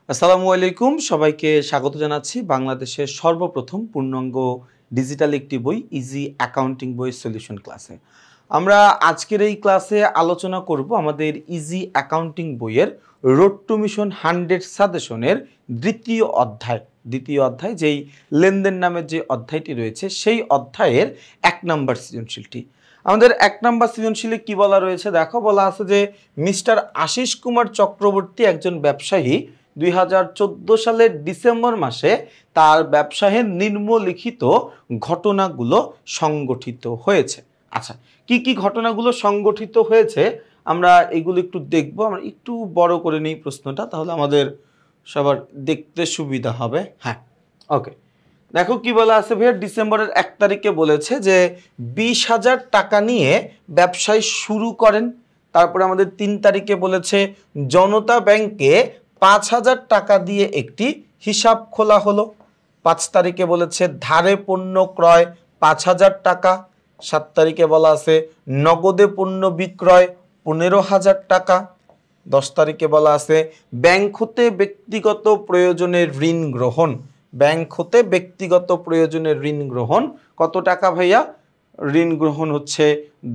আসসালামু আলাইকুম, সবাইকে স্বাগত জানাচ্ছি বাংলাদেশের সর্বপ্রথম পূর্ণাঙ্গ ডিজিটাল একটি বই ইজি অ্যাকাউন্টিং বইয়ের সলিউশন ক্লাসে। আমরা আজকের এই ক্লাসে আলোচনা করব আমাদের ইজি অ্যাকাউন্টিং বইয়ের রোড টু মিশন 100 সাজেশনের দ্বিতীয় অধ্যায় যেই লেনদেন নামের যে অধ্যায়টি রয়েছে সেই অধ্যায়ের 1 নম্বর সৃজনশীলটি। আমাদের 1 নম্বর সৃজনশীলে কি বলা রয়েছে দেখো, বলা আছে যে মিস্টার আশিস কুমার চক্রবর্তী একজন ব্যবসায়ী 2014 সালের ডিসেম্বর মাসে তার ব্যবসায়ের নিম্নলিখিত ঘটনাগুলো সংগঠিত হয়েছে। আচ্ছা, কি কি ঘটনাগুলো সংগঠিত হয়েছে আমরা এগুলো একটু দেখব। আমরা একটু বড় করে নিই প্রশ্নটা, তাহলে আমাদের সবার দেখতে সুবিধা হবে। হ্যাঁ, ওকে, দেখো কি বলা আছে ভাইয়া। ডিসেম্বরের 1 তারিখে বলেছে যে 20,000 টাকা নিয়ে ব্যবসায় শুরু করেন। তারপরে আমাদের 3 তারিখে বলেছে জনতা ব্যাংকে 5,000 টাকা দিয়ে একটি হিসাব খোলা হলো। 5 তারিখে বলেছে ধারে পণ্য ক্রয় 5,000 টাকা। 7 তারিখে বলা আছে নগদে পণ্য বিক্রয় 15,000 টাকা। 10 তারিখে বলা আছে ব্যাংক হতে ব্যক্তিগত প্রয়োজনে ঋণ গ্রহণ। ব্যাংক হতে ব্যক্তিগত প্রয়োজনে ঋণ গ্রহণ কত টাকা ভাইয়া? ঋণ গ্রহণ হচ্ছে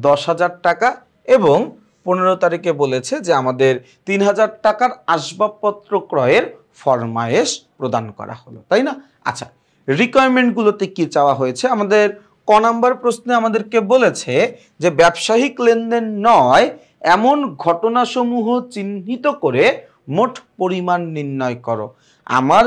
10,000 টাকা। এবং 15 তারিখে বলেছে যে আমাদের 3,000 টাকার আসবাবপত্র ক্রয়ের ফরমায়েশ প্রদান করা হলো, তাই না? আচ্ছা, রিকোয়ারমেন্টগুলোতে কি চাওয়া হয়েছে? আমাদের ক নাম্বার প্রশ্নে আমাদেরকে বলেছে যে ব্যবসায়িক লেনদেন নয় এমন ঘটনাসমূহ চিহ্নিত করে মোট পরিমাণ নির্ণয় করো। আমার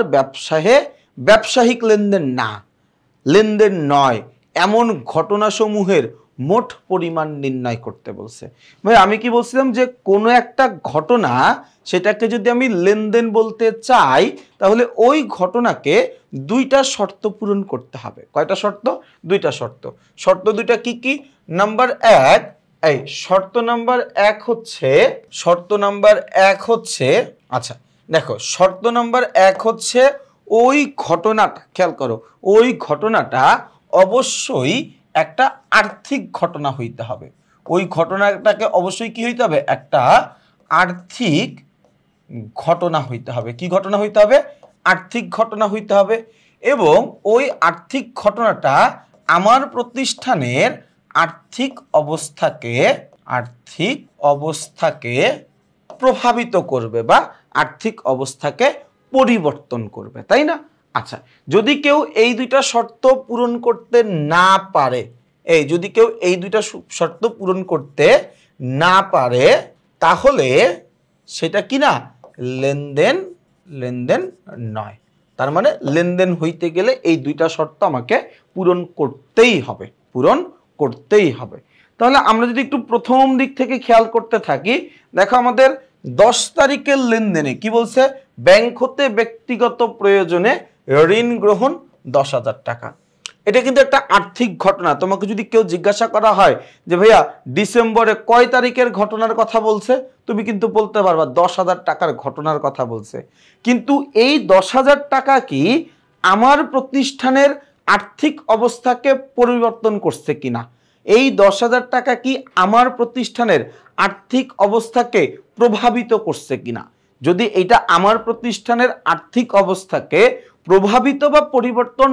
ব্যবসায়িক লেনদেন নয় এমন ঘটনাসমূহের মোট পরিমাণ নির্ণয় করতে বলছে। ভাই আমি কি বলছিলাম যে কোনো একটা ঘটনা, সেটাকে যদি আমি লেনদেন বলতে চাই তাহলে ওই ঘটনাকে 2টা শর্ত পূরণ করতে হবে। কয়টা শর্ত? 2টা শর্ত। শর্ত 2টা কি কি? নাম্বার 1, এই শর্ত নাম্বার 1 হচ্ছে আচ্ছা দেখো, শর্ত নাম্বার 1 হচ্ছে ওই ঘটনাটা, খেয়াল করো, ওই ঘটনাটা অবশ্যই একটা আর্থিক ঘটনা হইতে হবে। ওই ঘটনাটাকে অবশ্যই কি হইতে হবে? একটা আর্থিক ঘটনা হইতে হবে। কি ঘটনা হইতে হবে? আর্থিক ঘটনা হইতে হবে। এবং ওই আর্থিক ঘটনাটা আমার প্রতিষ্ঠানের আর্থিক অবস্থাকে প্রভাবিত করবে বা আর্থিক অবস্থাকে পরিবর্তন করবে, তাই না? আচ্ছা, যদি কেউ এই 2টা শর্ত পূরণ করতে না পারে, যদি কেউ এই 2টা শর্ত পূরণ করতে না পারে তাহলে সেটা কি না? লেনদেন নয়। তার মানে লেনদেন হইতে গেলে এই 2টা শর্ত আমাকে পূরণ করতেই হবে। তাহলে আমরা যদি একটু প্রথম দিক থেকে খেয়াল করতে থাকি, দেখো আমাদের 10 তারিখের লেনদেনে কি বলছে? ব্যাংক হতে ব্যক্তিগত প্রয়োজনে ঋণ গ্রহণ 10,000 টাকা। এটা কিন্তু একটা আর্থিক ঘটনা। তোমাকে যদি কেউ জিজ্ঞাসা করা হয় যে ভাইয়া ডিসেম্বরে কয় তারিখের ঘটনার কথা বলছে, তুমি কিন্তু বলতে পারবা 10,000 টাকার ঘটনার কথা বলছে। কিন্তু এই 10,000 টাকা কি আমার প্রতিষ্ঠানের আর্থিক অবস্থাকে পরিবর্তন করছে কিনা? এই 10,000 টাকা কি আমার প্রতিষ্ঠানের আর্থিক অবস্থাকে প্রভাবিত করছে কিনা? যদি এটা আমার প্রতিষ্ঠানের আর্থিক অবস্থাকে প্রভাবিত বা পরিবর্তন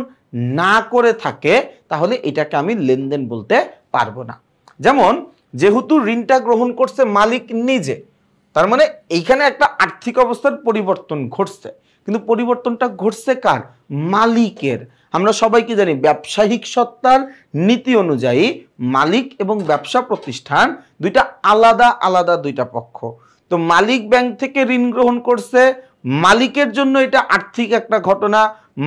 না করে থাকে তাহলে এটাকে আমি লেনদেন বলতে পারবো না। যেমন যেহেতু ঋণটা গ্রহণ করছে মালিক নিজে, তার মানে এইখানে একটা আর্থিক অবস্থার পরিবর্তন ঘটছে, কিন্তু পরিবর্তনটা ঘটছে কার? মালিকের। আমরা সবাই কি জানি ব্যবসায়িক সত্তার নীতি অনুযায়ী মালিক এবং ব্যবসা প্রতিষ্ঠান 2টা আলাদা 2টা পক্ষ। তো মালিক ব্যাংক থেকে ঋণ গ্রহণ করছে, মালিকের জন্য এটা আর্থিক একটা ঘটনা।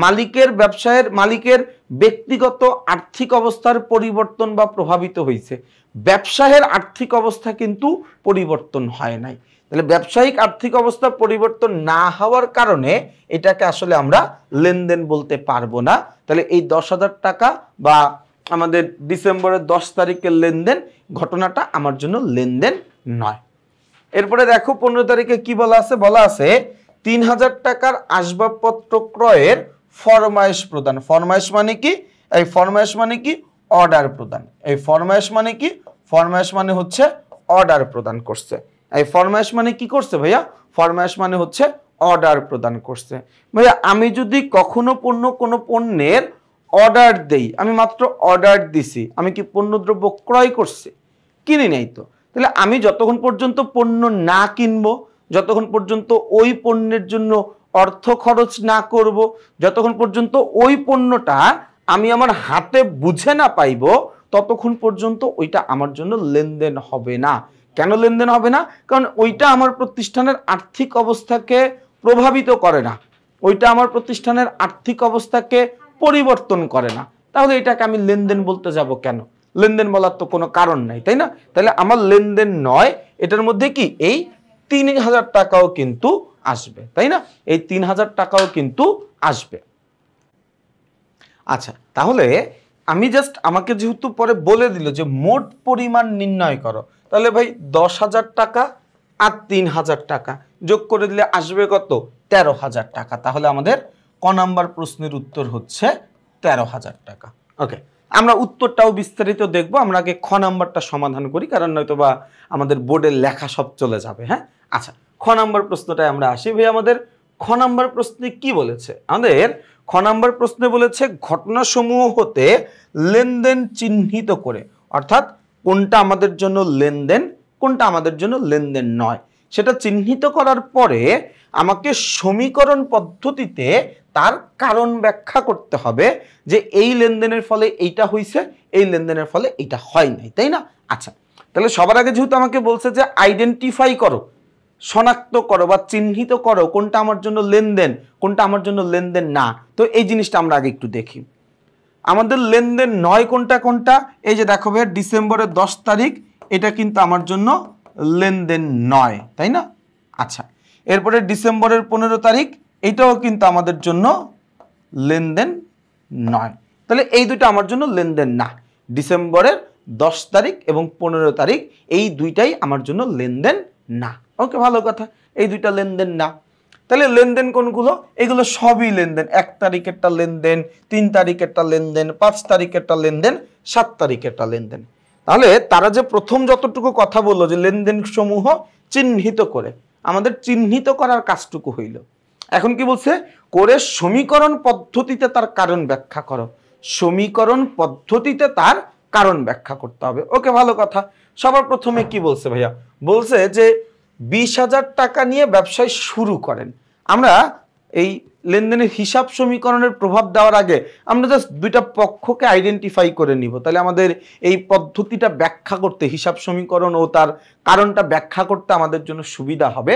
মালিকের ব্যক্তিগত আর্থিক অবস্থার পরিবর্তন বা প্রভাবিত হয়েছে। ব্যবসায়ের আর্থিক অবস্থা কিন্তু পরিবর্তন হয় নাই। তাহলে ব্যবসায়িক আর্থিক অবস্থা পরিবর্তন না হওয়ার কারণে এটাকে আসলে আমরা লেনদেন বলতে পারবো না। তাহলে এই 10,000 টাকা বা আমাদের ডিসেম্বরের 10 তারিখের লেনদেন ঘটনাটা আমার জন্য লেনদেন নয়। এরপরে দেখো 15 তারিখে কি বলা আছে? 3,000 টাকার আসবাবপত্র ক্রয়ের ফরমায়েশ প্রদান। ফরমায়েশ মানে কি? এই ফরমায়েশ মানে কি? অর্ডার প্রদান। এই ফরমায়েশ মানে কি? ফরমায়েশ মানে হচ্ছে অর্ডার প্রদান করছে। এই ফরমায়েশ মানে কি করছে ভাইয়া? ফরমায়েশ মানে হচ্ছে অর্ডার প্রদান করছে। ভাইয়া আমি যদি কখনো কোনো পণ্যের অর্ডার দেই, আমি মাত্র অর্ডার দিছি, আমি কি পণ্যদ্রব্য ক্রয় করছি? কিনি নাই তো। তাহলে আমি যতক্ষণ পর্যন্ত পণ্য না কিনবো, যতক্ষণ পর্যন্ত ওই পণ্যের জন্য অর্থ খরচ না করব, যতক্ষণ পর্যন্ত ওই পণ্যটা আমি আমার হাতে বুঝে না পাইব, ততক্ষণ পর্যন্ত ওইটা আমার জন্য লেনদেন হবে না। কেন লেনদেন হবে না? কারণ ওইটা আমার প্রতিষ্ঠানের আর্থিক অবস্থাকে প্রভাবিত করে না, ওইটা আমার প্রতিষ্ঠানের আর্থিক অবস্থাকে পরিবর্তন করে না। তাহলে এটাকে আমি লেনদেন বলতে যাব কেন? লেনদেন বলার তো কোনো কারণ নাই, তাই না? তাহলে আমার লেনদেন নয়, এটার মধ্যে কি এই 3000 টাকাও কিন্তু আসবে, তাই না? এই 3000 টাকাও কিন্তু আসবে। আচ্ছা, তাহলে আমি জাস্ট, আমাকে যেহেতু পরে বলে দিল যে মোট পরিমাণ নির্ণয় করো, তাহলে ভাই 10,000 টাকা আর 3000 টাকা যোগ করে দিলে আসবে কত? 13,000 টাকা। তাহলে আমাদের ক নাম্বার প্রশ্নের উত্তর হচ্ছে 13,000 টাকা। ওকে, আমরা উত্তরটাও বিস্তারিত দেখবো। আমরা আগে খ নাম্বারটা সমাধান করি, কারণ নয়তো বা আমাদের বোর্ডের লেখা সব চলে যাবে। হ্যাঁ, আচ্ছা, খ নাম্বার প্রশ্নটায় আমরা আসি। ভাই আমাদের খ নাম্বার প্রশ্নে কি বলেছে? আমাদের খ নাম্বার প্রশ্নে বলেছে ঘটনাসমূহ হতে লেনদেন চিহ্নিত করে, অর্থাৎ কোনটা আমাদের জন্য লেনদেন, কোনটা আমাদের জন্য লেনদেন নয়, সেটা চিহ্নিত করার পরে আমাকে সমীকরণ পদ্ধতিতে তার কারণ ব্যাখ্যা করতে হবে যে এই লেনদেনের ফলে এইটা হয়েছে, এই লেনদেনের ফলে এইটা হয় নাই, তাই না? আচ্ছা, তাহলে সবার আগে যেহেতু আমাকে বলছে যে আইডেন্টিফাই করো, শনাক্ত করো বা চিহ্নিত করো কোনটা আমার জন্য লেনদেন, কোনটা আমার জন্য লেনদেন না, তো এই জিনিসটা আমরা আগে একটু দেখি। আমাদের লেনদেন নয় কোনটা কোনটা? এই যে দেখো ভাই, ডিসেম্বরের 10 তারিখ, এটা কিন্তু আমার জন্য লেনদেন নয়, তাই না? আচ্ছা, এরপরে ডিসেম্বরের 15 তারিখ, এটাও কিন্তু আমাদের জন্য লেনদেন নয়। তাহলে এই দুটো আমার জন্য লেনদেন না। ডিসেম্বরের 10 তারিখ এবং 15 তারিখ, এই দুইটাই আমার জন্য লেনদেন না। ওকে, ভালো কথা, এই দুইটা লেনদেন না। তাহলে লেনদেন কোনগুলো? এগুলো সবই লেনদেন। 1 তারিখেরটা লেনদেন, 3 তারিখেরটা লেনদেন, 5 তারিখেরটা লেনদেন, 7 তারিখেরটা লেনদেন। তাহলে তারা যে প্রথম যতটুকু কথা বললো যে লেনদেন সমূহ চিহ্নিত করে, আমাদের চিহ্নিত করার কাজটুকু হইল। এখন কি বলছে? করে সমীকরণ পদ্ধতিতে তার কারণ ব্যাখ্যা করো। সমীকরণ পদ্ধতিতে তার কারণ ব্যাখ্যা করতে হবে। ওকে, ভালো কথা। সবার প্রথমে কি বলছে ভাইয়া? বলছে যে 20,000 টাকা নিয়ে ব্যবসায় শুরু করেন। আমরা এই লেনদেনের হিসাব সমীকরণের প্রভাব দেওয়ার আগে আমরা জাস্ট দুইটা পক্ষকে আইডেন্টিফাই করে নিব। তাহলে আমাদের এই পদ্ধতিটা ব্যাখ্যা করতে, হিসাব সমীকরণ ও তার কারণটা ব্যাখ্যা করতে আমাদের জন্য সুবিধা হবে।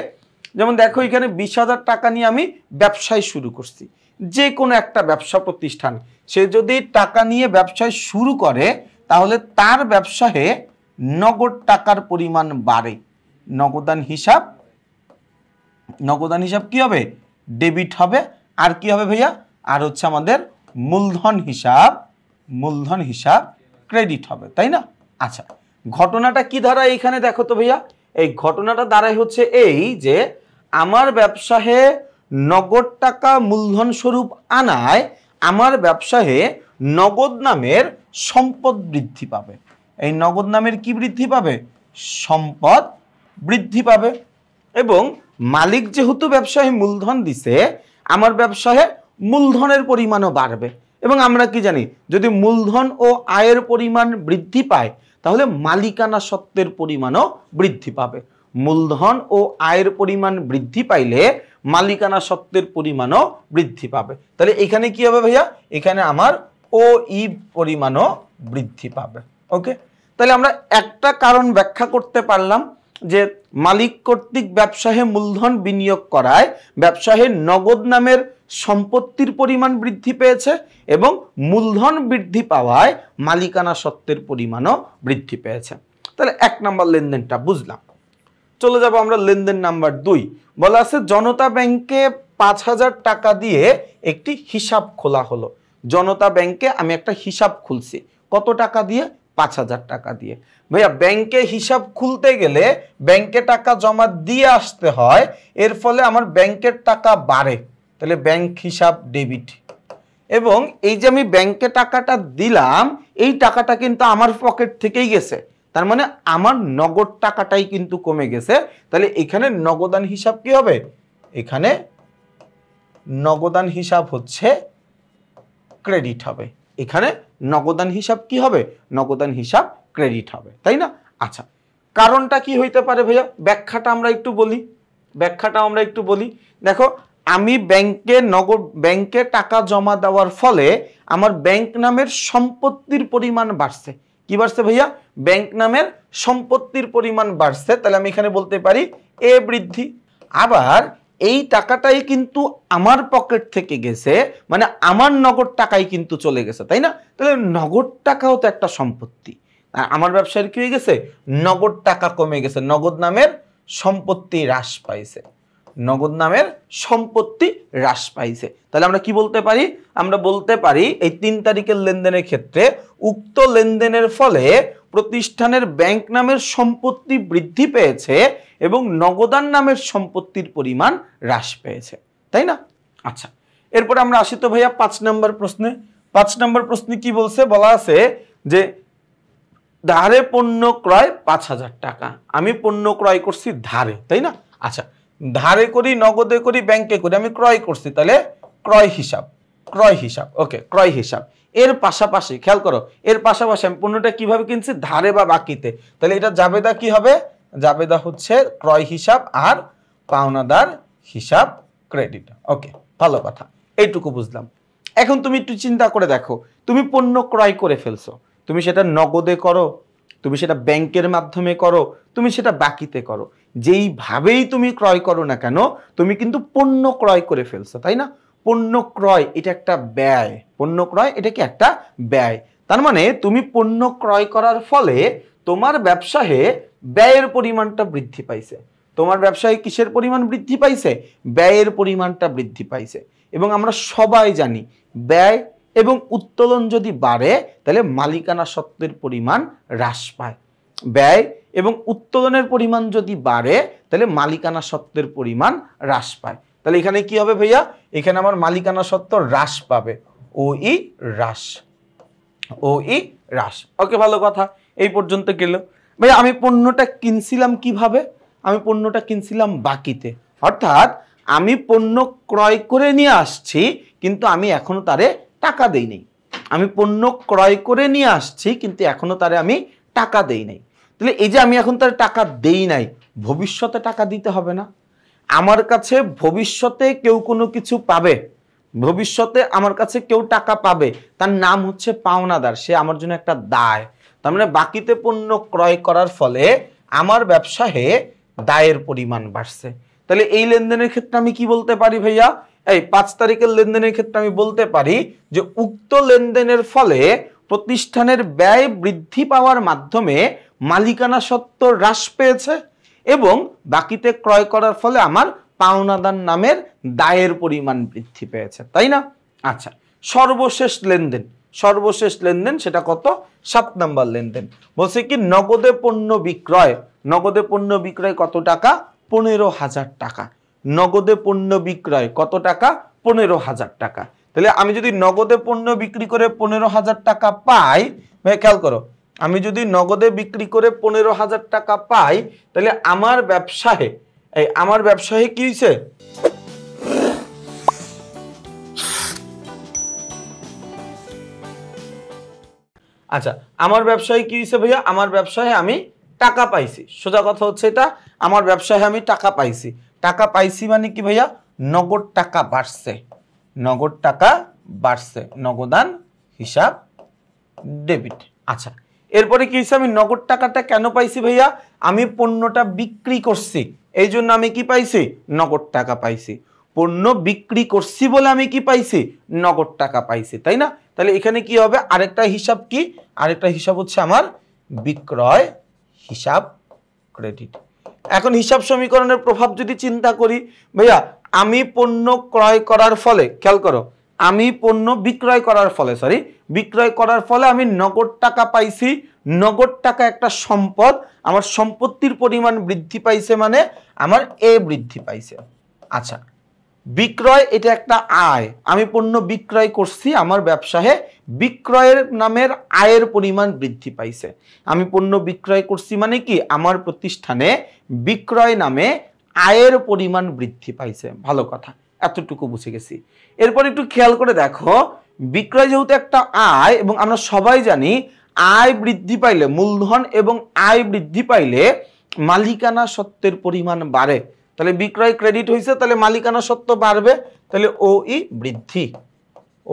যেমন দেখো, এখানে 20,000 টাকা নিয়ে আমি ব্যবসায় শুরু করছি। যে কোনো একটা ব্যবসা প্রতিষ্ঠান, সে যদি টাকা নিয়ে ব্যবসায় শুরু করে, তাহলে তার ব্যবসায়ে নগদ টাকার পরিমাণ বাড়ে। নগদান হিসাব কি হবে? ডেবিট হবে। আর কি হবে ভাইয়া? আর হচ্ছে আমাদের মূলধন হিসাব ক্রেডিট হবে, তাই না? আচ্ছা, ঘটনাটা কি দাঁড়ায় এখানে দেখো তো ভাইয়া। এই ঘটনাটা দাঁড়ায় হচ্ছে এই যে আমার ব্যবসায়ে নগদ টাকা মূলধন স্বরূপ আনায় আমার ব্যবসায়ে নগদ নামের সম্পদ বৃদ্ধি পাবে। এই নগদ নামের কি বৃদ্ধি পাবে? সম্পদ বৃদ্ধি পাবে। এবং মালিক যেহেতু ব্যবসায় মূলধন দিছে, আমার ব্যবসায় মূলধনের পরিমাণও বাড়বে। এবং আমরা কি জানি, যদি মূলধন ও আয়ের পরিমাণ বৃদ্ধি পায়, তাহলে মালিকানা সত্ত্বের পরিমাণও বৃদ্ধি পাবে। মূলধন ও আয়ের পরিমাণ বৃদ্ধি পাইলে মালিকানা সত্ত্বের পরিমাণও বৃদ্ধি পাবে। তাহলে এখানে কি হবে ভাইয়া? এখানে আমার ও ই পরিমাণও বৃদ্ধি পাবে। ওকে, তাহলে আমরা একটা কারণ ব্যাখ্যা করতে পারলাম যে মালিক কর্তৃক ব্যবসায়ে মূলধন বিনিয়োগ করায় ব্যবসায়ে নগদ নামের সম্পত্তির পরিমাণ বৃদ্ধি পেয়েছে এবং মূলধন বৃদ্ধি পাওয়ায় মালিকানা সত্ত্বের পরিমাণও বৃদ্ধি পেয়েছে। তাহলে 1 নম্বর লেনদেনটা বুঝলাম। চলে যাব আমরা লেনদেন নাম্বার 2। বলা আছে জনতা ব্যাংকে 5,000 টাকা দিয়ে একটি হিসাব খোলা হলো। জনতা ব্যাংকে আমি একটা হিসাব খুলছি। কত টাকা দিয়ে? 5,000 টাকা দিয়ে। ভাইয়া, ব্যাংকে হিসাব খুলতে গেলে ব্যাংকে টাকা জমা দিয়ে আসতে হয়, এর ফলে আমার ব্যাংকের টাকা বাড়ে। তাহলে ব্যাংক হিসাব ডেবিট। এবং এই যে আমি ব্যাংকে টাকাটা দিলাম, এই টাকাটা কিন্তু আমার পকেট থেকেই গেছে, তার মানে আমার নগদ টাকাটাই কিন্তু কমে গেছে। তাহলে এখানে নগদান হিসাব কি হবে? এখানে নগদান হিসাব হচ্ছে ক্রেডিট হবে। এখানে নগদান হিসাব কি হবে? নগদান হিসাব ক্রেডিট হবে, তাই না? আচ্ছা, কারণটা কি হইতে পারে ভাইয়া? ব্যাখ্যাটা আমরা একটু বলি। দেখো, আমি ব্যাংকে টাকা জমা দেওয়ার ফলে আমার ব্যাংক নামের সম্পত্তির পরিমাণ বাড়ছে। কি বাড়ছে ভাইয়া? ব্যাংক নামের সম্পত্তির পরিমাণ বাড়ছে। তাহলে আমি এখানে বলতে পারি এ বৃদ্ধি। আবার এই টাকাটাই কিন্তু আমার পকেট থেকে গেছে, মানে আমার নগদ টাকাই কিন্তু চলে গেছে, তাই না? তাহলে নগদ টাকাও তো একটা সম্পত্তি। আর আমার ব্যবসায়ের কি হয়ে গেছে? নগদ টাকা কমে গেছে, নগদ নামের সম্পত্তি হ্রাস পাইছে, নগদ নামের সম্পত্তি হ্রাস পাইছে। তাহলে আমরা কি বলতে পারি? আমরা বলতে পারি এই 3 তারিখের লেনদেনের ক্ষেত্রে উক্ত লেনদেনের ফলে প্রতিষ্ঠানের ব্যাংক নামের সম্পত্তি বৃদ্ধি পেয়েছে এবং নগদান নামের সম্পত্তির পরিমাণ হ্রাস পেয়েছে, তাই না? আচ্ছা, এরপর আমরা আসি তো ভাইয়া 5 নম্বর প্রশ্নে। 5 নম্বর প্রশ্নে কি বলছে? বলা আছে যে ধারে পণ্য ক্রয় 5,000 টাকা। আমি পণ্য ক্রয় করছি ধারে, তাই না? আচ্ছা, ধারে করি, নগদে করি, ব্যাংকে করি, আমি ক্রয় করছি, তাহলে ক্রয় হিসাব। ওকে, ক্রয় হিসাব। এর পাশাপাশি খেয়াল করো, এর পাশাপাশি আমি পণ্যটা কিভাবে কিনছি? ধারে বা বাকিতে। তাহলে এটা জাবেদা কি হবে? জাবেদা হচ্ছে ক্রয় হিসাব আর পাওনাদার হিসাব ক্রেডিট। ওকে, ভালো কথা, এইটুকু বুঝলাম। এখন তুমি একটু চিন্তা করে দেখো, তুমি পণ্য ক্রয় করে ফেলছো, তুমি সেটা নগদে করো, তুমি সেটা ব্যাংকের মাধ্যমে করো, তুমি সেটা বাকিতে করো, যেইভাবেই তুমি ক্রয় করো না কেন, তুমি কিন্তু পণ্য ক্রয় করে ফেলছো, তাই না? পণ্য ক্রয় এটা একটা ব্যয়, পণ্য ক্রয় এটা কি একটা ব্যয়। তার মানে তুমি পণ্য ক্রয় করার ফলে তোমার ব্যবসায়ে ব্যয়ের পরিমাণটা বৃদ্ধি পাইছে। তোমার ব্যবসায় কিসের পরিমাণ বৃদ্ধি পাইছে? ব্যয়ের পরিমাণটা বৃদ্ধি পাইছে। এবং আমরা সবাই জানি ব্যয় এবং উত্তোলন যদি বাড়ে তাহলে মালিকানা সত্ত্বের পরিমাণ হ্রাস পায়। ব্যয় এবং উত্তোলনের পরিমাণ যদি বাড়ে তাহলে মালিকানা সত্ত্বের পরিমাণ হ্রাস পায়। তাহলে এখানে কি হবে ভাইয়া? এখানে আমার মালিকানা সত্ত্ব হ্রাস পাবে, হ্রাস। ওকে, ভালো কথা, এই পর্যন্ত গেল। ভাইয়া আমি পণ্যটা কিনছিলাম কিভাবে? আমি পণ্যটা কিনছিলাম বাকিতে, অর্থাৎ আমি পণ্য ক্রয় করে নিয়ে আসছি কিন্তু আমি এখনো তারে টাকা দেই নাই। আমি পণ্য ক্রয় করে নিয়ে আসছি কিন্তু এখনো তারে আমি টাকা দেই নাই। তাহলে এই যে আমি এখন তার টাকা দেই নাই, ভবিষ্যতে টাকা দিতে হবে না? আমার কাছে ভবিষ্যতে কেউ কোনো কিছু পাবে, ভবিষ্যতে আমার কাছে কেউ টাকা পাবে, তার নাম হচ্ছে পাওনাদার, সে আমার জন্য একটা দায়। তার মানে বাকিতে পণ্য ক্রয় করার ফলে আমার ব্যবসায়ে দায়ের পরিমাণ বাড়ছে। তাহলে এই লেনদেনের ক্ষেত্রে আমি কি বলতে পারি ভাইয়া? এই 5 তারিখের লেনদেনের ক্ষেত্রে আমি বলতে পারি যে উক্ত লেনদেনের ফলে প্রতিষ্ঠানের ব্যয় বৃদ্ধি পাওয়ার মাধ্যমে মালিকানা সত্ত্ব হ্রাস পেয়েছে এবং বাকিতে ক্রয় করার ফলে আমার পাওনাদার নামের দায়ের পরিমাণ বৃদ্ধি পেয়েছে, তাই না? আচ্ছা, সর্বশেষ লেনদেন সেটা কত? 7 নম্বর লেনদেন। বলছে কি নগদে পণ্য বিক্রয়। নগদে পণ্য বিক্রয় কত টাকা? 15,000 টাকা। নগদে পণ্য বিক্রয় কত টাকা? 15,000 টাকা। তাহলে আমি যদি নগদে পণ্য বিক্রি করে 15,000 টাকা পাই, ভাই খেয়াল করো, আমি যদি নগদে বিক্রি করে 15,000 টাকা পাই তাহলে আমার ব্যবসায়ে কি হয়েছে? আচ্ছা, আমার ব্যবসায় কি হয়েছে ভাইয়া? আমার ব্যবসায় আমি টাকা পাইছি। সোজা কথা হচ্ছে এটা, আমার ব্যবসায় আমি টাকা পাইছি। টাকা পাইছি মানে কি ভাইয়া? নগদ টাকা বাড়ছে, নগদান হিসাব ডেবিট। আচ্ছা, এরপরে কি হয়েছে? আমি নগদ টাকাটা কেন পাইছি ভাইয়া? আমি পণ্যটা বিক্রি করছি, এই জন্য আমি কি পাইছি? নগদ টাকা পাইছি। পণ্য বিক্রি করছি বলে আমি কি পাইছি? নগদ টাকা পাইছি, তাই না? তাহলে এখানে কি হবে? আরেকটা হিসাব কি? আরেকটা হিসাব হচ্ছে আমার বিক্রয় হিসাব ক্রেডিট। এখন হিসাব সমীকরণের প্রভাব যদি চিন্তা করি ভাইয়া, আমি পণ্য ক্রয় করার ফলে, খেয়াল করো, আমি পণ্য বিক্রয় করার ফলে আমি নগদ টাকা পাইছি। নগদ টাকা একটা সম্পদ, আমার সম্পত্তির পরিমাণ বৃদ্ধি পাইছে মানে আমার এ বৃদ্ধি পাইছে। আচ্ছা, বিক্রয় এটা একটা আয়, আমি পণ্য বিক্রয় করছি, আমার ব্যবসায়ে বিক্রয়ের নামের আয়ের পরিমাণ বৃদ্ধি পাইছে। আমি পণ্য বিক্রয় করছি মানে কি? আমার প্রতিষ্ঠানে বিক্রয় নামে আয়ের পরিমাণ বৃদ্ধি পাইছে। ভালো কথা, এতটুকু বুঝে গেছি। এরপর একটু খেয়াল করে দেখো, বিক্রয় যেহেতু একটা আয় এবং আমরা সবাই জানি আয় বৃদ্ধি পাইলে মূলধন এবং আয় বৃদ্ধি পাইলে মালিকানা সত্ত্বের পরিমাণ বাড়ে। তাহলে বিক্রয় ক্রেডিট হয়েছে, তাহলে মালিকানা সত্ত্ব বাড়বে, তাহলে ওই বৃদ্ধি,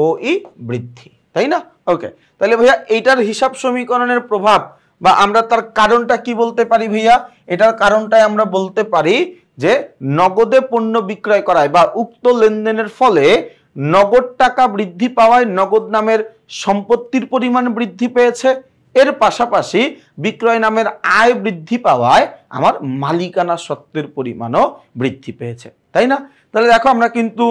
ওই বৃদ্ধি, তাই না? ওকে, তাহলে ভাইয়া এইটার হিসাব সমীকরণের প্রভাব বা আমরা তার কারণটা কি বলতে পারি ভাইয়া? এটার কারণটাই আমরা বলতে পারি যে নগদে পণ্য বিক্রয় করায় বা উক্ত লেনদেনের ফলে নগদ টাকা বৃদ্ধি পাওয়ায় নগদ নামের সম্পত্তির পরিমাণ বৃদ্ধি পেয়েছে, এর পাশাপাশি বিক্রয় নামের আয় বৃদ্ধি পাওয়ায় আমার মালিকানা সত্ত্বের পরিমাণও বৃদ্ধি পেয়েছে, তাই না? তাহলে দেখো আমরা কিন্তু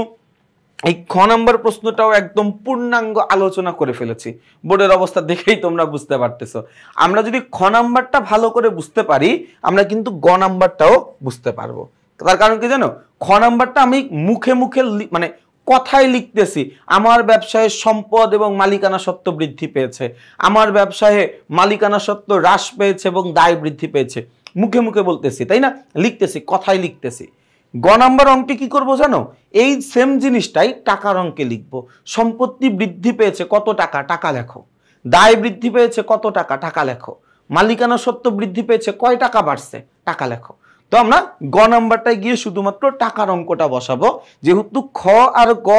এই খ নম্বর প্রশ্নটাও একদম পূর্ণাঙ্গ আলোচনা করে ফেলেছি। বোর্ডের অবস্থা দেখেই তোমরা বুঝতে পারতেছো। আমরা যদি খ নাম্বারটা ভালো করে বুঝতে পারি, আমরা কিন্তু গ নাম্বারটাও বুঝতে পারবো। তার কারণ কি জানো? খ নাম্বারটা আমি মুখে মুখে মানে কথায় লিখতেছি, আমার ব্যবসায়ে সম্পদ এবং মালিকানা সত্ত্ব বৃদ্ধি পেয়েছে, আমার ব্যবসায়ে মালিকানা সত্ত্ব হ্রাস পেয়েছে এবং দায় বৃদ্ধি পেয়েছে, মুখে মুখে বলতেছি, তাই না? লিখতেছি, কথায় লিখতেছি। গ নাম্বার অঙ্কে কি করবো জানো? এই সেম জিনিসটাই টাকার অঙ্কে লিখবো। সম্পত্তি বৃদ্ধি পেয়েছে কত টাকা, টাকা লেখো। দায় বৃদ্ধি পেয়েছে কত টাকা, টাকা লেখো। মালিকানা সত্ত্ব বৃদ্ধি পেয়েছে কয় টাকা বাড়ছে, টাকা লেখো। তো আমরা গ নাম্বারটায় গিয়ে শুধুমাত্র টাকার অঙ্কটা বসাবো। যেহেতু খ আর গ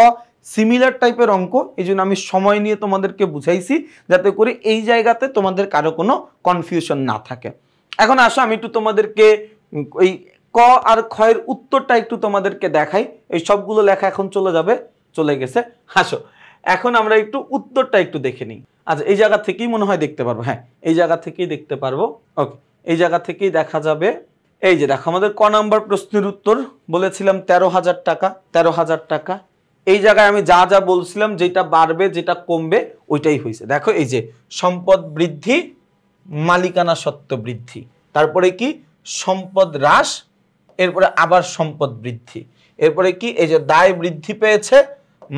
সিমিলার টাইপের অঙ্ক, এই জন্য আমি সময় নিয়ে তোমাদেরকে বুঝাইছি যাতে করে এই জায়গাতে তোমাদের কারো কোনো কনফিউশন না থাকে। এখন আসো আমি একটু তোমাদেরকে ওই ক আর ক্ষয়ের উত্তরটা একটু তোমাদেরকে দেখাই। এই সবগুলো লেখা এখন চলে গেছে। হাসো, এখন আমরা একটু উত্তরটা একটু দেখে নিই। আচ্ছা, এই জায়গা থেকেই মনে হয় দেখতে পারবো। হ্যাঁ, এই জায়গা থেকেই দেখতে পারবো। ওকে, এই জায়গা থেকেই দেখা যাবে। এই যে দেখো, আমাদের ক নাম্বার প্রশ্নের উত্তর বলেছিলাম 13,000 টাকা, 13,000 টাকা। এই জায়গায় আমি যা যা বলছিলাম, যেটা বাড়বে যেটা কমবে ওইটাই হয়েছে। দেখো, এই যে সম্পদ বৃদ্ধি, মালিকানা সত্ত্ব বৃদ্ধি, তারপরে কি সম্পদ হ্রাস, এরপরে আবার সম্পদ বৃদ্ধি, এরপরে কি এই যে দায় বৃদ্ধি পেয়েছে,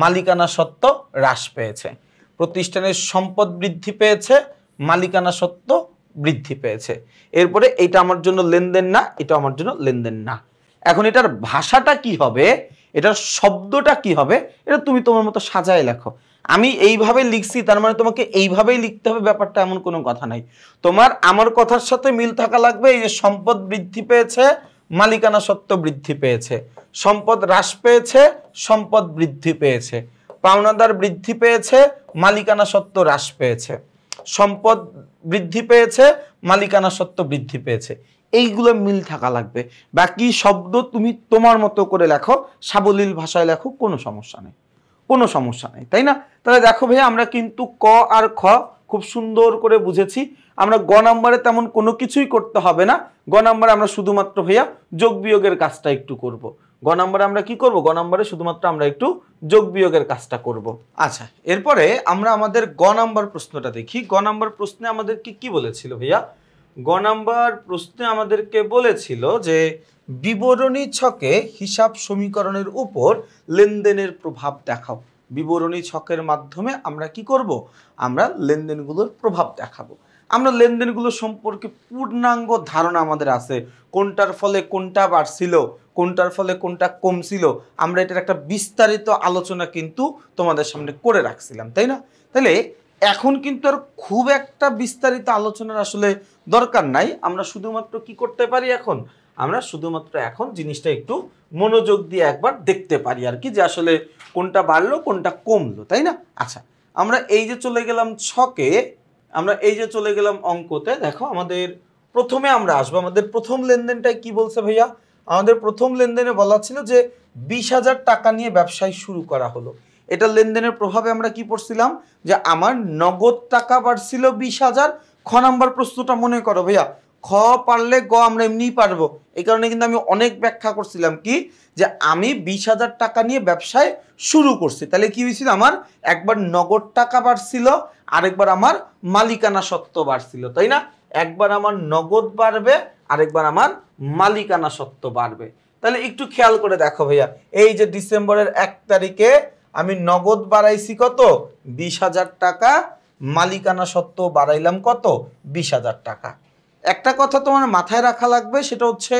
মালিকানা সত্ত্ব হ্রাস পেয়েছে, প্রতিষ্ঠানের সম্পদ বৃদ্ধি পেয়েছে, মালিকানা সত্ত্ব বৃদ্ধি পেয়েছে। এরপরে এটা আমার জন্য লেনদেন না, এটা আমার জন্য লেনদেন না। এখন এটার ভাষাটা কি হবে, এটার শব্দটা কি হবে, এটা তুমি তোমার মতো সাজায় লেখো। আমি এইভাবে লিখছি তার মানে তোমাকে এইভাবেই লিখতে হবে ব্যাপারটা এমন কোনো কথা নাই। তোমার আমার কথার সাথে মিল থাকা লাগবে। এই যে সম্পদ বৃদ্ধি পেয়েছে, মালিকানা সত্ত্ব বৃদ্ধি পেয়েছে, সম্পদ হ্রাস পেয়েছে, সম্পদ বৃদ্ধি পেয়েছে, পাওনাদার বৃদ্ধি পেয়েছে, মালিকানা সত্ত্ব হ্রাস পেয়েছে, সম্পদ বৃদ্ধি পেয়েছে, মালিকানা সত্ত্ব বৃদ্ধি পেয়েছে। এইগুলো মিল থাকা লাগবে। বাকি শব্দ তুমি তোমার মতো করে লেখো, সাবলীল ভাষায় লেখো, কোনো সমস্যা নেই, কোনো সমস্যা নেই, তাই না? তাহলে দেখো ভাইয়া, আমরা কিন্তু ক আর খ খুব সুন্দর করে বুঝেছি। আমরা গ নাম্বারে তেমন কোনো কিছুই করতে হবে না। গ নাম্বারে আমরা শুধুমাত্র ভাইয়া যোগ বিয়োগের কাজটা একটু করব। গ নাম্বারে আমরা কি করব? গ নাম্বারে শুধুমাত্র আমরা একটু যোগ বিয়োগের কাজটা করব। আচ্ছা, এরপরে আমরা আমাদের গ নাম্বার প্রশ্নটা দেখি। গ নাম্বার প্রশ্নে আমাদেরকে কি বলেছিল ভাইয়া? গ নাম্বার প্রশ্নে আমাদেরকে বলেছিল যে বিবরণী ছকে হিসাব সমীকরণের উপর লেনদেনের প্রভাব দেখাও। বিবরণী ছকের মাধ্যমে আমরা কি করব? আমরা লেনদেনগুলোর প্রভাব দেখাবো। আমরা লেনদেনগুলো সম্পর্কে পূর্ণাঙ্গ ধারণা আমাদের আছে, কোনটার ফলে কোনটা বাড়ছিল, কোনটার ফলে কোনটা কমছিল। আমরা এটার একটা বিস্তারিত আলোচনা কিন্তু তোমাদের সামনে করে রাখছিলাম, তাই না? তাহলে এখন কিন্তু আর খুব একটা বিস্তারিত আলোচনার আসলে দরকার নাই। আমরা শুধুমাত্র কি করতে পারি এখন? আমরা শুধুমাত্র এখন জিনিসটা একটু মনোযোগ দিয়ে একবার দেখতে পারি আর কি, যে আসলে কোনটা বাড়লো কোনটা কমলো, তাই না? আচ্ছা, আমরা এই যে চলে গেলাম ছকে, আমরা এই যে চলে গেলাম অঙ্কতে। দেখো, আমাদের প্রথমে আমরা আসবো, আমাদের প্রথম লেনদেনটাই কি বলছে ভাইয়া? আমাদের প্রথম লেনদেনে বলা ছিল যে 20,000 টাকা নিয়ে ব্যবসায় শুরু করা হলো। এটা লেনদেনের প্রভাবে আমরা কি পড়ছিলাম? যে আমার নগদ টাকা বাড়ছিল 20,000। খ নাম্বার প্রশ্নটা মনে করো ভাইয়া, খ পারলে গ আমরা এমনিই পারবো। এই কারণে কিন্তু আমি অনেক ব্যাখ্যা করছিলাম কি, যে আমি 20,000 টাকা নিয়ে ব্যবসায় শুরু করছি। তাহলে কি হয়েছিল? আমার একবার নগদ টাকা বাড়ছিল, আরেকবার আমার মালিকানা সত্ত্ব বাড়ছিল, তাই না? একবার আমার নগদ বাড়বে, আরেকবার আমার মালিকানা সত্ত্ব বাড়বে। তাহলে একটু খেয়াল করে দেখো ভাইয়া, এই যে ডিসেম্বরের 1 তারিখে আমি নগদ বাড়াইছি কত? 20,000 টাকা, মালিকানা সত্ত্ব বাড়াইলাম কত? 20,000 টাকা। একটা কথা তোমার মাথায় রাখা লাগবে, সেটা হচ্ছে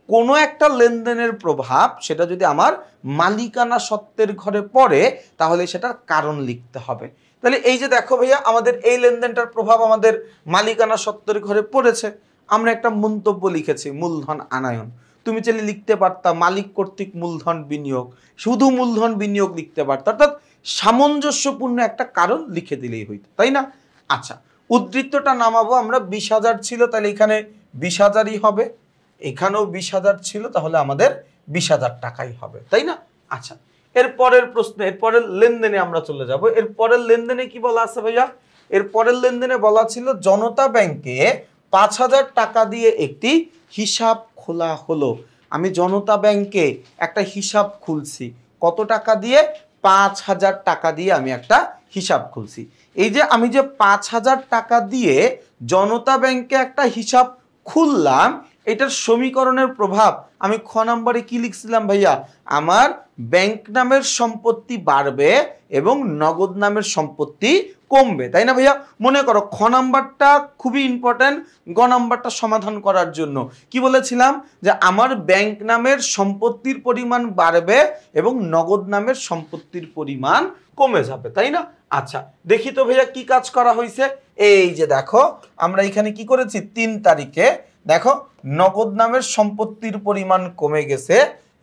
কোনো একটা লেনদেনের প্রভাব সেটা যদি আমার মালিকানা সত্ত্বের ঘরে পড়ে তাহলে সেটার কারণ লিখতে হবে। তাহলে এই যে দেখো ভাইয়া আমাদের এই লেনদেনটার প্রভাব আমাদের মালিকানা সত্ত্বের ঘরে পড়েছে, আমরা একটা মন্তব্য লিখেছি মূলধন আনায়ন। তুমি চাইলে লিখতে পারতা মালিক কর্তৃক মূলধন বিনিয়োগ, শুধু মূলধন বিনিয়োগ লিখতে পারতা, অর্থাৎ সামঞ্জস্যপূর্ণ একটা কারণ লিখে দিলেই হইতো, তাই না? আচ্ছা, উদ্ধৃতটা নামাবো আমরা 20,000 ছিল, তাহলে এখানে 20,000ই হবে, এখানেও 20,000 ছিল, তাহলে আমাদের 20,000 টাকাই হবে, তাই না? আচ্ছা, এরপরের প্রশ্ন, এরপরের লেনদেনে আমরা চলে যাব। এরপরের লেনদেনে কি বলা আছে ভাইয়া? এরপরের লেনদেনে বলা ছিল জনতা ব্যাংকে 5,000 টাকা দিয়ে একটি হিসাব খোলা হলো। আমি জনতা ব্যাংকে একটা হিসাব খুলছি, কত টাকা দিয়ে? 5,000 টাকা দিয়ে আমি একটা হিসাব খুলছি। এই যে আমি যে 5,000 টাকা দিয়ে জনতা ব্যাংকে একটা হিসাব খুললাম, এটার সমীকরণের প্রভাব আমি খ নম্বরে কি লিখছিলাম ভাইয়া? আমার ব্যাংক নামের সম্পত্তি বাড়বে এবং নগদ নামের সম্পত্তি কমবে, তাই না ভাইয়া? মনে করো খ নাম্বারটা খুবই ইম্পর্টেন্ট গ নাম্বারটা সমাধান করার জন্য। কি বলেছিলাম? যে আমার ব্যাংক নামের সম্পত্তির পরিমাণ বাড়বে এবং নগদ নামের সম্পত্তির পরিমাণ কমে যাবে, তাই না? আচ্ছা, দেখি তো ভাইয়া কি কাজ করা হয়েছে। এই যে দেখো আমরা এখানে কি করেছি, 3 তারিখে দেখো নগদ নামের সম্পত্তির পরিমাণ কমে গেছে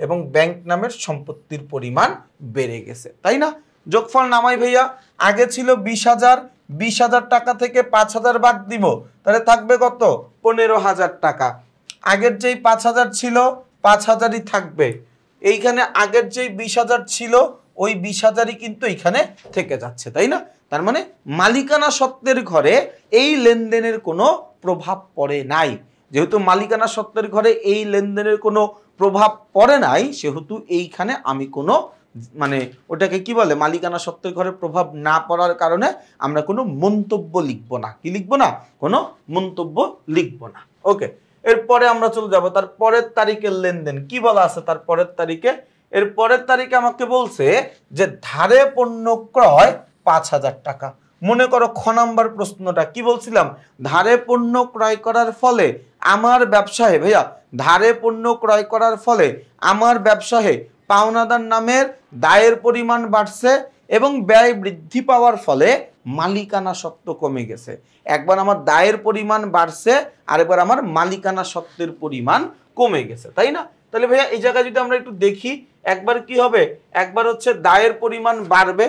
এবং ব্যাংক নামের সম্পত্তির পরিমাণ বেড়ে গেছে, তাই না? যোগফল নামাই ভাইয়া, আগে ছিল 20,000, 20,000 টাকা থেকে 5,000 বাদ দিব, তাহলে থাকবে কত? 15,000 টাকা। আগের যেই 5,000 ছিল 5,000ই থাকবে, এইখানে আগের যেই 20,000 ছিল ওই 20,000ই কিন্তু এইখানে থেকে যাচ্ছে, তাই না? তার মানে মালিকানা সত্ত্বের ঘরে এই লেনদেনের কোনো প্রভাব পড়ে নাই। যেহেতু মালিকানা সত্ত্বের ঘরে এই লেনদেনের কোনো প্রভাব পড়ে নাই, সেহেতু এইখানে আমি কোনো মানে ওটাকে কি বলে, মালিকানা সত্ত্বের ঘরে প্রভাব না পড়ার কারণে আমরা কোনো মন্তব্য লিখবো না। কি লিখবো না? কোনো মন্তব্য লিখবো না। ওকে, এরপরে আমরা চলে যাব তার পরের তারিখের লেনদেন। কি বলা আছে তার পরের তারিখে? এর পরের তারিখে আমাকে বলছে যে ধারে পণ্য ক্রয় 5,000 টাকা। মনে করো খ নাম্বার প্রশ্নটা কি বলছিলাম? ধারে পণ্য ক্রয় করার ফলে আমার ব্যবসায় ভাইয়া, ধারে পণ্য ক্রয় করার ফলে আমার ব্যবসায় পাওনাদার নামের দায়ের পরিমাণ বাড়ছে এবং ব্যয় বৃদ্ধি পাওয়ার ফলে মালিকানা সত্ত্ব কমে গেছে। একবার আমার দায়ের পরিমাণ বাড়ছে, আরেকবার আমার মালিকানা সত্ত্বের পরিমাণ কমে গেছে, তাই না? তাহলে ভাইয়া এই জায়গায় যদি আমরা একটু দেখি, একবার কি হবে? একবার হচ্ছে দায়ের পরিমাণ বাড়বে,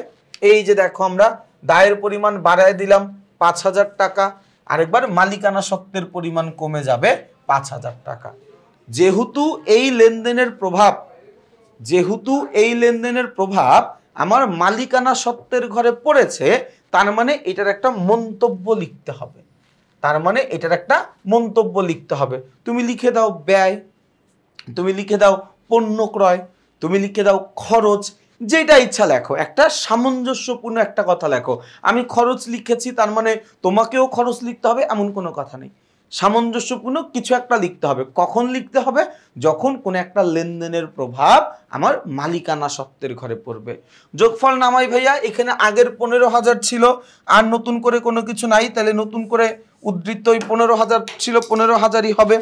এই যে দেখো আমরা দায়ের পরিমাণ বাড়ায় দিলাম 5,000 টাকা, আরেকবার মালিকানা সত্ত্বের পরিমাণ কমে যাবে 5,000 টাকা। যেহেতু এই লেনদেনের প্রভাব আমার মালিকানা সত্ত্বের ঘরে পড়েছে, তার মানে এটার একটা মন্তব্য লিখতে হবে। তুমি লিখে দাও ব্যয়, তুমি লিখে দাও পণ্য ক্রয়, তুমি লিখে দাও খরচ, যেটা ইচ্ছা লেখো, একটা সামঞ্জস্যপূর্ণ একটা কথা লেখো। আমি খরচ লিখেছি, তার মানে তোমাকেও খরচ লিখতে হবে এমন কোনো কথা নেই। সামঞ্জস্যপূর্ণ কিছু একটা লিখতে হবে। কখন লিখতে হবে? যখন কোনো একটা লেনদেনের প্রভাব আমার মালিকানা সত্ত্বের ঘরে পড়বে। যোগফল নামাই ভাইয়া, এখানে আগের 15,000 ছিল, আর নতুন করে কোনো কিছু নাই, তাহলে নতুন করে উদ্ধৃত ওই 15,000 ছিল 15,000ই হবে।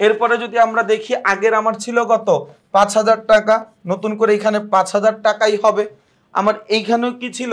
এরপরে যদি আমরা দেখি আগের আমার ছিল কত? 5,000 টাকা, নতুন করে এখানে 5,000 টাকাই হবে। আমার এইখানেও কি ছিল?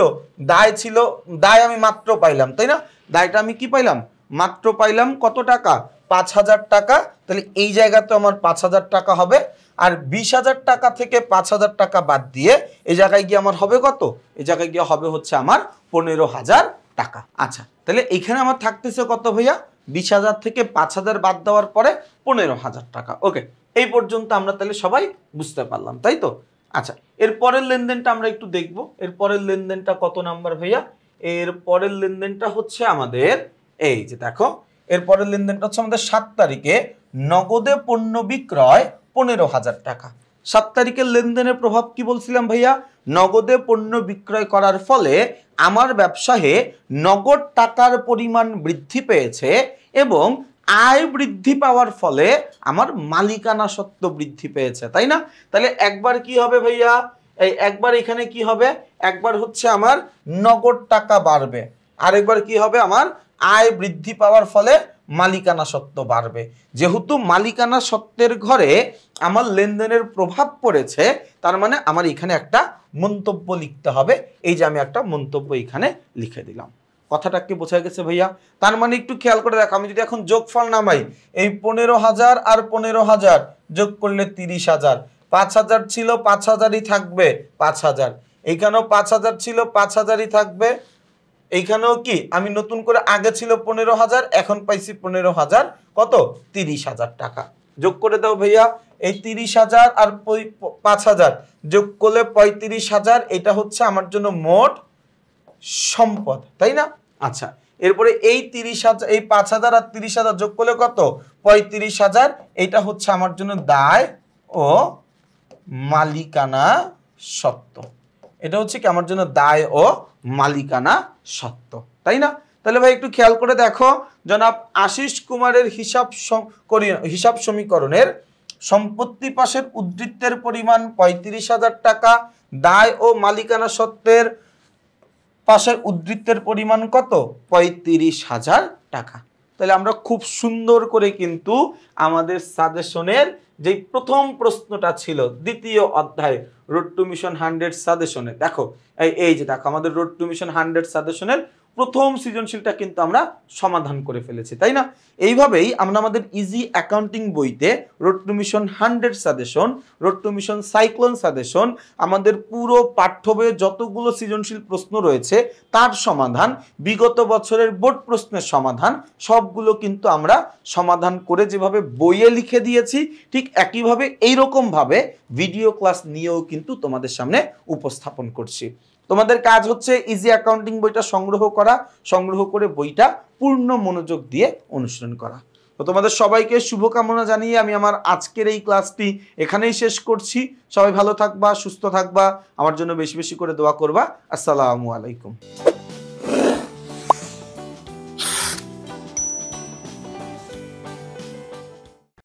দায় ছিল, দায় আমি মাত্র পাইলাম, তাই না? দায়টা আমি কি পাইলাম? মাত্র পাইলাম। কত টাকা? 5,000 টাকা। তাহলে এই জায়গাতে আমার 5,000 টাকা হবে, আর 20,000 টাকা থেকে 5,000 টাকা বাদ দিয়ে এই জায়গায় গিয়ে আমার হবে কত? এই জায়গায় গিয়ে হবে হচ্ছে আমার 15,000 টাকা। আচ্ছা, তাহলে এইখানে আমার থাকতেছে কত ভাইয়া? 20,000 থেকে 5,000 বাদ দেওয়ার পরে 15,000 টাকা। ওকে, এই পর্যন্ত আমরা তাহলে সবাই বুঝতে পারলাম, তাই তো? আচ্ছা, এর পরের লেনদেনটা আমরা একটু দেখব। এর পরের লেনদেনটা কত নাম্বার ভাইয়া? এর পরের লেনদেনটা হচ্ছে আমাদের এই যে দেখো, এর পরের লেনদেনটা হচ্ছে আমাদের 7 তারিখে নগদে পণ্য বিক্রয় 15,000 টাকা। 7 তারিখের লেনদেনের প্রভাব কি বলছিলাম ভাইয়া? নগদে পণ্য বিক্রয় করার ফলে আমার ব্যবসায়ে নগদ টাকার পরিমাণ বৃদ্ধি পেয়েছে এবং আয় বৃদ্ধি পাওয়ার ফলে আমার মালিকানা সত্ত্ব বৃদ্ধি পেয়েছে, তাই না? তাহলে একবার কি হবে ভাইয়া? এই একবার এখানে কি হবে? একবার হচ্ছে আমার নগদ টাকা বাড়বে, আরেকবার কি হবে? আমার আয় বৃদ্ধি পাওয়ার ফলে মালিকানা সত্ত্ব বাড়বে। যেহেতু মালিকানা সত্ত্বের ঘরে আমার লেনদেনের প্রভাব পড়েছে, তার মানে আমার এখানে একটা মন্তব্য লিখতে হবে। এই যে আমি একটা মন্তব্য এখানে লিখে দিলাম। কথাটা কি বোঝা গেছে ভাইয়া? তার মানে একটু খেয়াল করে দেখো, আমি যদি এখন যোগফল নামাই, এই 15,000 আর 15,000 যোগ করলে 30,000, 5,000 ছিল 5,000ই থাকবে 5,000, এইখানেও 5,000 ছিল 5,000ই থাকবে, এইখানেও কি আমি নতুন করে আগে ছিল 15,000, এখন পাইছি 15,000, কত 30,000 টাকা। যোগ করে দাও ভাইয়া, এই 30,000 আর 5,000 যোগ করলে 35,000, এটা হচ্ছে আমার জন্য মোট সম্পদ, তাই না? আচ্ছা, এরপরে এই 30,000, এই 5,000 আর 30,000 যোগ করলে কত 35,000, এটা হচ্ছে আমার জন্য দায় ও মালিকানা সত্ত্ব। এটা হচ্ছে কি আমার জন্য দায় ও মালিকানা সত্ত্ব, তাই না? তাহলে ভাই একটু খেয়াল করে দেখো, জনাব আশিস কুমারের হিসাব সমীকরণের সম্পত্তি পাশের উদ্ধৃতের পরিমাণ 35,000 টাকা, দায় ও মালিকানা সত্ত্বের পাশের উদ্ধৃতের পরিমাণ কত 35,000 টাকা। তাহলে আমরা খুব সুন্দর করে কিন্তু আমাদের সাজেশনের যে প্রথম প্রশ্নটা ছিল দ্বিতীয় অধ্যায় রোড টু মিশন 100 সাজেশনে, দেখো এই যে দেখো আমাদের রোড টু মিশন 100 সাজেশনের প্রথম সৃজনশীলটা কিন্তু আমরা সমাধান করে ফেলেছি, তাই না? এইভাবেই আমরা আমাদের ইজি অ্যাকাউন্টিং বইতে road two mission 100 suggestion, road two mission cyclone suggestion, আমাদের পুরো পাঠ্য বইয়ে যতগুলো সৃজনশীল প্রশ্ন রয়েছে তার সমাধান, বিগত বছরের বোর্ড প্রশ্নের সমাধান, সবগুলো কিন্তু আমরা সমাধান করে যেভাবে বইয়ে লিখে দিয়েছি, ঠিক একইভাবে এইরকমভাবে ভিডিও ক্লাস নিয়েও কিন্তু তোমাদের সামনে উপস্থাপন করছি। তোমাদের কাজ হচ্ছে ইজি অ্যাকাউন্টিং বইটা সংগ্রহ করা, সংগ্রহ করে বইটা পূর্ণ মনোযোগ দিয়ে অনুসরণ করা। তো তোমাদের সবাইকে শুভকামনা জানিয়ে আমি আমার আজকের এই ক্লাসটি এখানেই শেষ করছি। সবাই ভালো থাকবা, সুস্থ থাকবা, আমার জন্য বেশি বেশি করে দোয়া করবা। আসসালামু আলাইকুম।